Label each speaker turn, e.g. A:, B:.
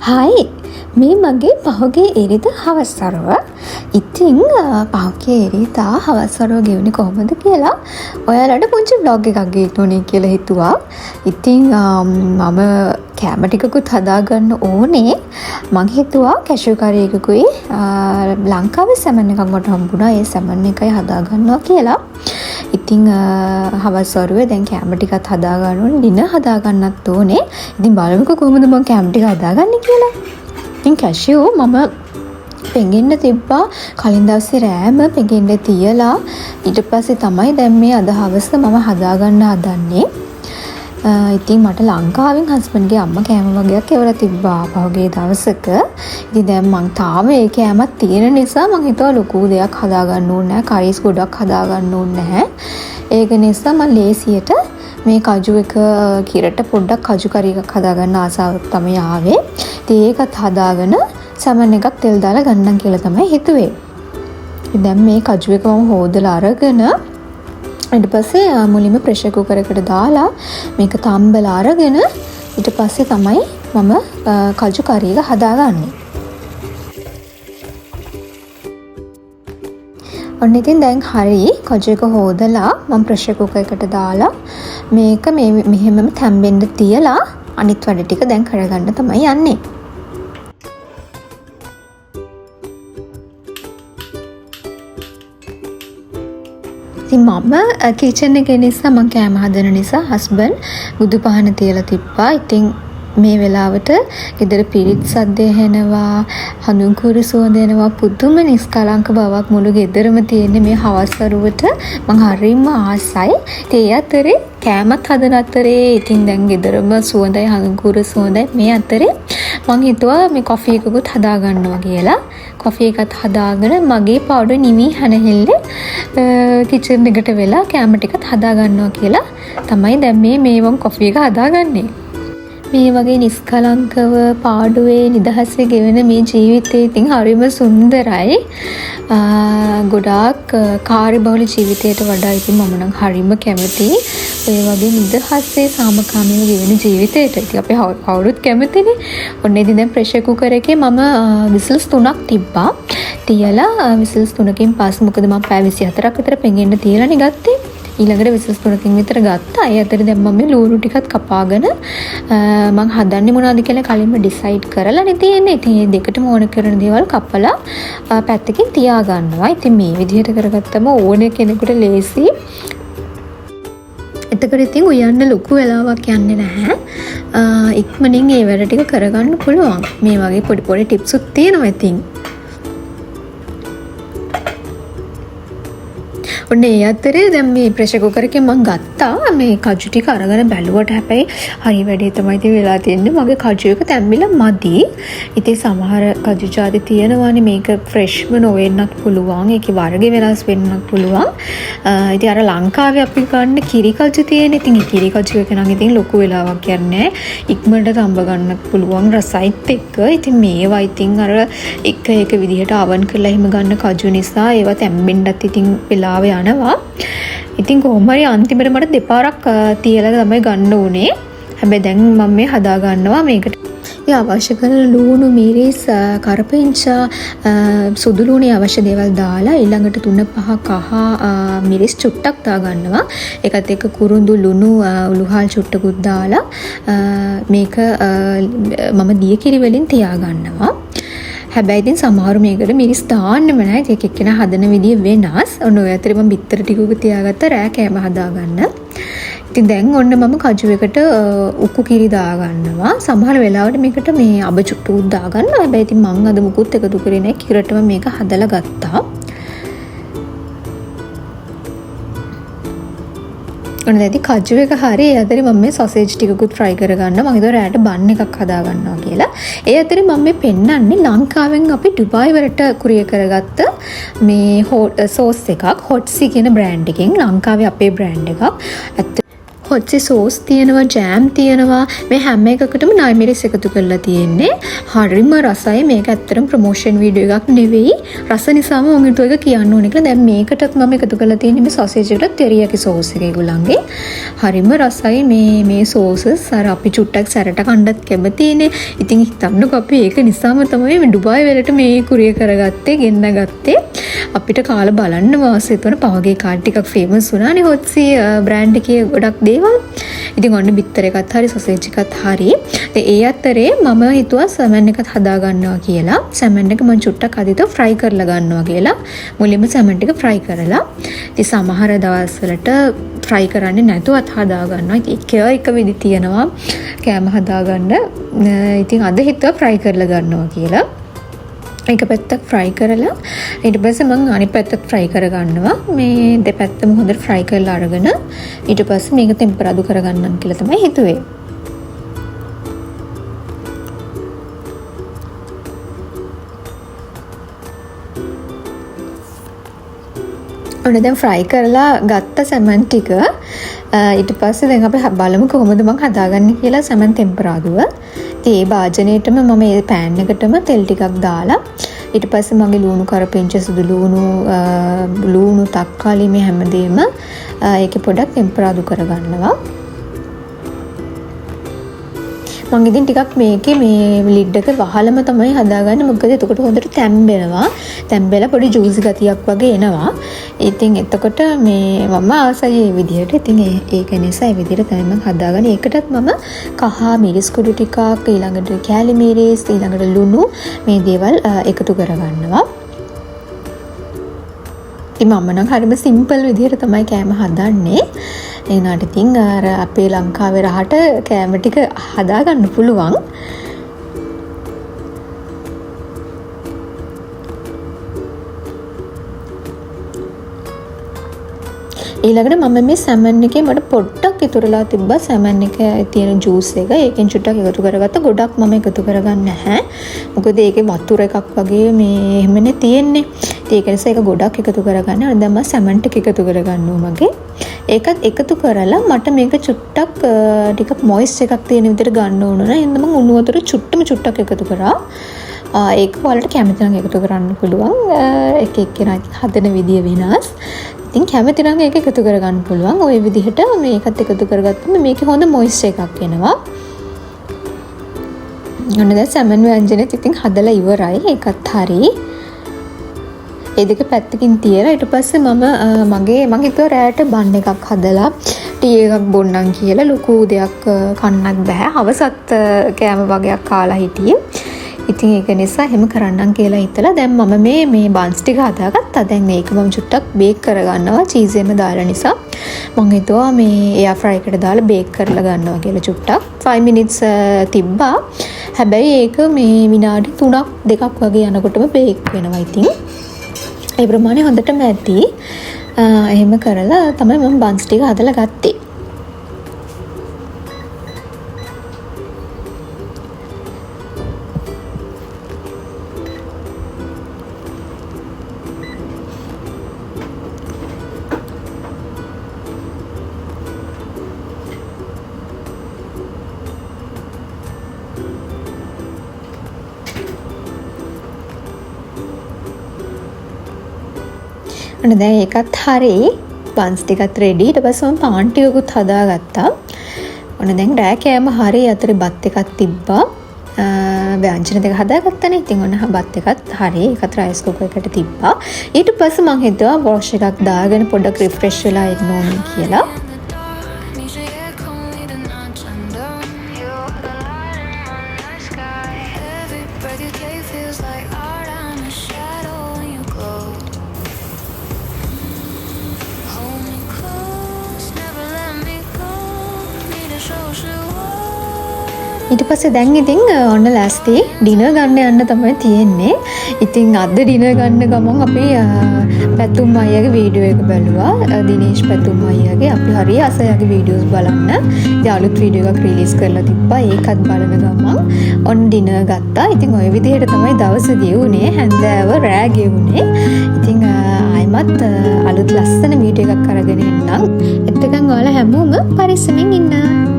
A: Hi මේ මගේ පහුගේ ඉරිදා හවස්වරුව. ඉතින් පහුගේ ඉරිදා හවස්වරුව ගෙවුනේ කොහොමද කියලා ඔයාලට පුංචි vlog එකක් ගේන්න ඕනේ කියලා හිතුවා. ඉතින් මම කැම ටිකකුත් හදාගන්න ඕනේ. මං හිතුවා කැෂු කරි එකකුයි ලංකාවේ සැමන් එකක් මට හම්බුණා. ඒ සැමන් එකයි හදාගන්නවා කියලා. ඉතින් හවස්වරුවේ දැන් කැම ටිකත් හදාගන්න ඕනේ. ඩිනර් හදාගන්නත් ඕනේ. ඉතින් බලමුකෝ කොහොමද මම කැම ටික හදාගන්නේ කියලා. ඉතින් කැෂියෝ මම පෙඟෙන්න තිබ්බා කලින් දවසේ රෑම පෙඟෙන්න තියලා ඊට පස්සේ තමයි දැන් මේ අද හවස මම හදාගන්න හදන්නේ. ඉතින් මට ලංකාවෙන් හස්බන්ඩ්ගේ අම්මා කෑම වගේක් එවලා තිබ්බා පහුගිය දවසක. ඉතින් දැන් මං තාම ඒ කෑමක් තියෙන නිසා මං හිතුවා ලොකු දෙයක් හදාගන්න ඕනේ නැහැ. කරිස් ගොඩක් හදාගන්න ඕනේ නැහැ. ඒක නිසා මම ලේසියට මේ කජු එක කිරට පොඩ්ඩක් කජු කරි එකක් හදාගන්න ආසාවක් තමයි ආවේ. ඉතින් ඒකත් හදාගෙන සමන් එකක් තෙල් දාලා ගන්නම් කියලා තමයි හිතුවේ. ඉතින් දැන් මේ කජු එක මම හොදලා අරගෙන ඊට පස්සේ මුලින්ම ප්‍රෙෂර් කුකර් එකට දාලා මේක තම්බලා අරගෙන ඊට පස්සේ තමයි මම කජු කරි එක හදාගන්නේ. ඔන්න ඉතින් දැන් හරි කජු එක හොදලා මම ප්‍රෙෂර් කුකර් එකට දාලා මේක මෙහෙමම තැම්බෙන්න තියලා අනිත් වැඩ ටික දැන් කරගන්න තමයි යන්නේ. ඉතින් මම කිචන් එකේ නිසා මම කෑම හදන නිසා හස්බන්ඩ් බුදු පහන තියලා තිබ්බා. ඉතින් මේ වෙලාවට ගෙදර පිරිත් සද්ද ඇහෙනවා, හඳුන් කුරු සුවඳ එනවා, පුදුම නිස්කලංක බවක් මුළු ගෙදරම තියෙන්නේ මේ හවස්වරුවට. මං හරිම ආසයි. ඉතින් ඒ අතරේ කෑමත් හදන අතරේ ඉතින් දැන් ගෙදරම සුවඳයි, හඳුන් කුරු සුවඳයි. මේ අතරේ මං හිතුවා මේ කොෆි එකකුත් හදා ගන්නවා කියලා. කොෆි එකත් හදාගෙන මගේ පවුඩර් නිවි හැනහෙල්ලේ කිචන් එකට වෙලා කෑම ටිකත් හදා ගන්නවා කියලා තමයි දැන් මේ මං කොෆි එක හදාගන්නේ. මේ වගේ නිස්කලංකව පාඩුවේ නිදහසේ ගෙවෙන මේ ජීවිතේ ඉතින් හරිම සුන්දරයි. ගොඩාක් කාර්යබහුල ජීවිතයට වඩා ඉතින් මම නම් හරිම කැමතියි ඔය වගේ නිදහසේ සාමකාමීව ගෙවෙන ජීවිතයට. ඉතින් අපි කවුරුත් කැමතිනේ. ඔන්න ඉතින් දැන් ප්‍රෙෂර් කුකර් එකේ මම විසල්ස් 3ක් තිබ්බා. තියලා විසල්ස් 3කින් පස්සේ මොකද මම පැය 24ක් විතර පෙඟෙන්න තියලානේ ගත්තේ. ඊළඟට විසල්ස් 3කින් විතර ගත්තා. ඒ අතරේ දැන් මම මේ ලූණු ටිකත් කපාගෙන මම හදන්නේ මොනවද කියලා කලින්ම ඩිසයිඩ් කරලානේ තියෙන්නේ. ඉතින් මේ දෙකටම ඕන කරන දේවල් කපලා පැත්තකින් තියා ගන්නවා. ඉතින් මේ විදිහට කරගත්තම ඕනේ කෙනෙකුට ලේසි. එතකොට ඉතින් උයන්න ලොකු වෙලාවක් යන්නේ නැහැ. ඉක්මනින් ඒ වැඩ ටික කරගන්න පුළුවන්. මේ වගේ පොඩි පොඩි ටිප්ස් උත් තියෙනවා ඉතින්. ඔන්න ඒ අතරේ දැන් මේ ප්‍රෙෂර් කුකර් එකෙන් මම ගත්තා මේ කජු ටික අරගෙන බැලුවට හැබැයි හරි වැඩේ තමයි ඉතින් වෙලා තියෙන්නේ. මගේ කජු එක තැම්බිලා මදි. ඉතින් සමහර කජු ಜಾති තියෙනවානේ මේක ෆ්‍රෙෂ්ම නොවෙන්නත් පුළුවන්. ඒකේ වර්ගය වෙනස් වෙන්නත් පුළුවන්. ඉතින් අර ලංකාවේ අපි ගන්න කිරි කජු තියෙන. ඉතින් ඒ කිරි කජු එක නම් ඉතින් ලොකු වෙලාවක් යන්නේ ඉක්මනට තම්බ ගන්නත් පුළුවන් රසයිත් එක්ක. ඉතින් මේවා ඉතින් අර එක විදිහට අවන් කරලා එහෙම ගන්න කජු නිසා ඒවා තැම්බෙන්නත් ඉතින් වෙලාව යනවා. ඉතින් කොහොම හරි අන්තිමට මට දෙපාරක් තියලා තමයි ගන්න උනේ. හැබැයි දැන් මම මේ හදා ගන්නවා මේකට. අවශ්‍ය කරන ලූණු, මිරිස්, කරපිංචා, සුදු ලූණේ අවශ්‍ය දේවල් දාලා ඊළඟට 3-5 කහ මිරිස් චුට්ටක් දා ගන්නවා. ඒකත් එක්ක කුරුඳු ලුණු උළුහල් චුට්ටකුත් දාලා මේක මම දිය කිරි වලින් තියා ගන්නවා. හැබැයි ඉතින් සමහරු මේකට මිරිස් දාන්නෙම නැහැ. ඒක එක්කෙනා හදන විදිය වෙනස්. ඔන්න ඔය අතරේ මම බිත්තර ටිකකුත් තියාගත්ත රෑ කෑම හදාගන්න. ඉතින් දැන් ඔන්න මම කජු එකට උකු කිරි දා ගන්නවා. සමහර වෙලාවට මේකට මේ අබ චුට්ටුත් දා ගන්නවා. හැබැයි ඉතින් මං අද මුකුත් එකතු කරේ නැහැ. කිරටම මේක හදලා ගත්තා. ඔන්න දැන් කජු එක හරි. ඒ අතරේ මම මේ සොසේජ් ටිකකුත් try කරගන්නවා. මම හිතුවා රෑට බන් එකක් හදා ගන්නවා කියලා. ඒ අතරේ මම මේ පෙන්නන්නේ ලංකාවෙන් අපි ඩුබායි වලට කුරියර් කරගත්ත මේ සෝස් එකක් හොට්සි කියන බ්‍රෑන්ඩ් එකෙන්. ලංකාවේ අපේ බ්‍රෑන්ඩ් එකක්. හොච්චි සෝස් තියෙනවා, ජෑම් තියෙනවා. මේ හැම එකකටම නයිමිරිස් එකතු කරලා තියෙන්නේ. හරිම රසයි. මේක ඇත්තටම ප්‍රොමෝෂන් වීඩියෝ එකක් නෙවෙයි. රස නිසාම මම හිතුවා ඒක කියන්න ඕනේ කියලා. දැන් මේකටත් මම එකතු කරලා තියෙන්නේ මේ සොසේජ් එකට තෙරියකි සෝස් එක ඒගොල්ලන්ගේ. හරිම රසයි මේ සෝසස්. අර අපි චුට්ටක් සැරට කණ්ඩත් කැමතිනේ. ඉතින් හිතන්නකෝ අපි ඒක නිසාම තමයි මේ ඩුබායි වලට මේ කුරිය කරගත්තේ, ගෙන්න ගත්තේ. අපිට කාලා බලන්න වාසය වෙන පහගේ කාඩ් ටිකක් ෆේමස් වුණානේ හොච්චි බ්‍රෑන්ඩ් එකේ ගොඩක් දේවල්. ඉතින් ඔන්න බිත්තර එකත් හරි සොසේජ් එකත් හරි. ඒ අතරේ මම හිතුවා සැමන් එකත් හදා ගන්නවා කියලා. සැමන් එක මම චුට්ටක් අදිට ෆ්‍රයි කරලා ගන්නවා කියලා. මුලින්ම සැමන් ටික ෆ්‍රයි කරලා. ඉතින් සමහර දවස්වලට ෆ්‍රයි කරන්නේ නැතුවත් හදා ගන්නවා. ඉතින් එක විදි තියෙනවා කෑම හදා ගන්න. ඉතින් අද හිතුවා ෆ්‍රයි කරලා ගන්නවා කියලා. එක පැත්තක් ෆ්‍රයි කරලා ඊට පස්සේ මම අනිත් පැත්තත් ෆ්‍රයි කරගන්නවා. මේ දෙපැත්තම හොඳට ෆ්‍රයි කරලා අරගෙන ඊට පස්සේ මේක ටෙම්පරාදු කරගන්නම් කියලා තමයි හිතුවේ. ඔන්න දැන් ෆ්‍රයි කරලා ගත්ත සැමන් ටික ඊට පස්සේ දැන් අපි බලමු කොහොමද මම හදාගන්නේ කියලා සැමන් ටෙම්පරාදුව. ඉතින් ඒ භාජනයේටම මම මේ පෑන් එකටම තෙල් ටිකක් දාලා ඊට පස්සේ මගේ ලුණු කරපිංච සුදු ලුණු තක්කාලි මේ හැමදේම ඒකේ පොඩක් ටෙම්පරාදු කරගන්නවා. මම ඉතින් ටිකක් මේකේ මේ ලිඩ් එක වහලම තමයි හදාගන්නේ. මොකද එතකොට හොඳට තැම්බෙනවා. තැම්බෙලා පොඩි ජූසි ගතියක් වගේ එනවා. ඉතින් එතකොට මේ මම ආසයි මේ විදිහට. ඉතින් ඒක නිසා මේ විදිහට තමයි මම හදාගන්නේ. ඒකටත් මම කහ මිරිස් කුඩු ටිකක් ඊළඟට කෑලි මිරිස් ඊළඟට ලුණු මේ දේවල් එකතු කරගන්නවා. ඉතින් මම නම් හරිම සිම්පල් විදිහට තමයි කෑම හදන්නේ. එනකට ඉතින් අර අපේ ලංකාවේ රහට කෑම ටික හදාගන්න පුළුවන්. ඊළඟට මම මේ සැමන් එකේ මට පොඩ්ඩක් ඉතුරුලා තිබ්බා සැමන් එකේ තියෙන ජූස් එක. ඒකෙන් චුට්ටක් එකතු කරගත්තා. ගොඩක් මම එකතු කරගන්නේ නැහැ. මොකද ඒකේ වතුර එකක් වගේ මේ එහෙමනේ තියෙන්නේ. ඒක නිසා ඒක ගොඩක් එකතු කරගන්න. දැන් මම සැමන් ටික එකතු කරගන්නවා මගේ. ඒකත් එකතු කරලා මට මේක චුට්ටක් ටිකක් මොයිස්ට් එකක් තියෙන විදිහට ගන්න ඕන නේද? එහෙනම් මම උණු වතුර චුට්ටක් එකතු කරා. ඒක වලට කැමති නම් එකතු කරන්න පුළුවන්. එක එක්කෙනා හදන විදිය වෙනස්. ඉතින් කැමති නම් ඒක එකතු කරගන්න පුළුවන්. ওই විදිහට මේකත් එකතු කරගත්තම මේකේ හොඳ මොයිස්චර් එකක් එනවා. ඔන්න දැන් සැමන් ව්‍යංජනෙත් ඉතින් හදලා ඉවරයි. ඒකත් හරි. ඒ දෙක පැත්තකින් තියලා ඊට පස්සේ මම හිතුවා රැයට බන් එකක් හදලා ටී එකක් බොන්නම් කියලා. ලොකු දෙයක් කන්නත් බෑ. හවසත් කෑම වගේක් කාලා හිටියේ. ඉතින් ඒක නිසා එහෙම කරන්නම් කියලා හිතලා දැන් මම මේ බන්ස් ටික හදාගත්තා. දැන් මේක මම චුට්ටක් බේක් කරගන්නවා චීස් එකම දාලා නිසා. මම හිතුවා මේ එයා ෆ්‍රයි එකට දාලා බේක් කරලා ගන්නවා කියලා චුට්ටක් 5 minutes තිබ්බා. හැබැයි ඒක මේ විනාඩි 3ක් 2ක් වගේ යනකොටම බේක් වෙනවා. ඉතින් ඒ ප්‍රමාණය හොඳටම ඇති. එහෙම කරලා තමයි මම බන්ස් ටික හදලා ගත්තේ. අන්න දැන් ඒකත් හරි. බන්ස් ටිකත් රෙඩි. ඊට පස්සේ මම පාන් ටිකකුත් හදාගත්තා. ඔන්න දැන් රෑ කෑම හරි. අතරේ බත් එකක් තිබ්බා. ව්‍යංජන දෙක හදාගත්තානේ. ඉතින් ඔන්න බත් එකත් හරි. ඒකත් රයිස් කුකර් එකට තිබ්බා. ඊට පස්සේ මම හිතුවා වොෂ් එකක් දාගෙන පොඩ්ඩක් රිෆ්‍රෙෂ් වෙලා ඉන්න ඕනේ කියලා. ඊට පස්සේ දැන් ඉතින් ඔන්න ලෑස්ති ඩිනර් ගන්න යන්න තමයි තියෙන්නේ. ඉතින් අද ඩිනර් ගන්න ගමන් අපි පැතුම් අයියාගේ වීඩියෝ එක බැලුවා. දිනේෂ් පැතුම් අයියාගේ අපි හරි අසයාගේ වීඩියෝස් බලන්න. ඉතින් අලුත් වීඩියෝ එකක් රිලීස් කරලා තිබ්බා. ඒකත් බලන ගමන් ඔන්න ඩිනර් ගත්තා. ඉතින් ওই විදිහට තමයි දවස ගෙවුනේ. හැන්දෑව රෑ ගෙවුනේ. ඉතින් ආයිමත් අලුත් ලස්සන වීඩියෝ එකක් අරගෙන එන්නම්. එතකන් ඔයාලා හැමෝම පරිස්සමින් ඉන්න.